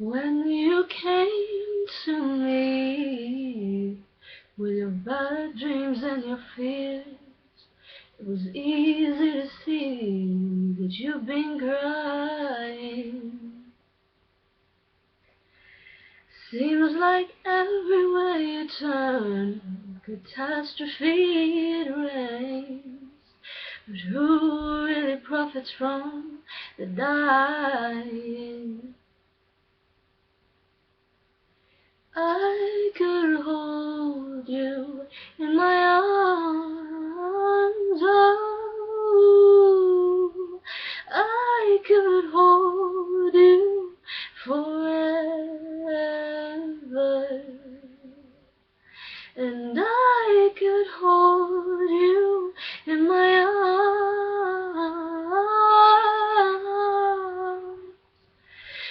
When you came to me with your bad dreams and your fears, it was easy to see that you've been crying. Seems like everywhere you turn, catastrophe it rains. But who really profits from the dying? I could hold you in my arms, oh, I could hold you forever, and I could hold you in my arms.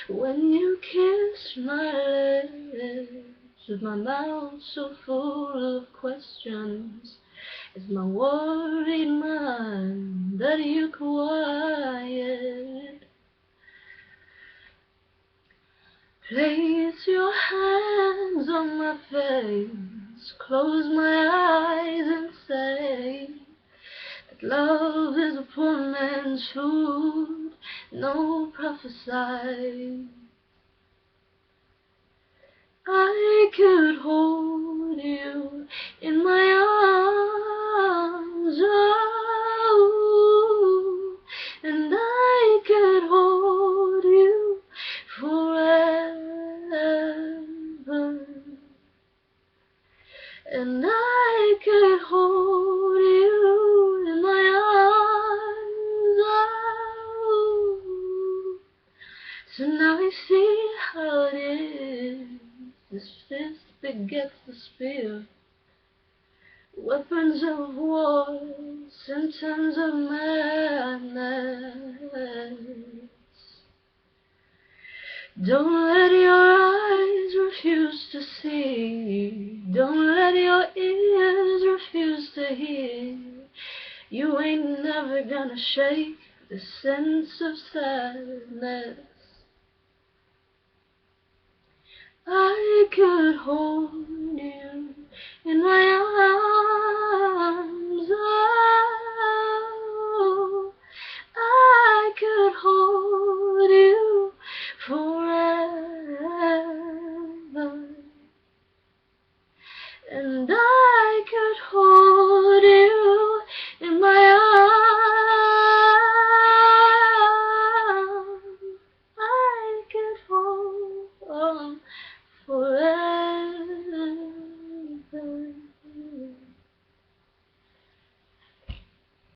When you kissed my lips with my mouth so full of questions, it's my worried mind that you quiet. Place your hands on my face, close my eyes and say that love is a poor man's food, no prophesy. I could hold you in my arms, oh, and I could hold you forever, and I could hold you in my arms, oh. So now I see how it is. This fist begets the spear, weapons of war, symptoms of madness. Don't let your eyes refuse to see, don't let your ears refuse to hear. You ain't never gonna shake the sense of sadness. I could hold you in my arms.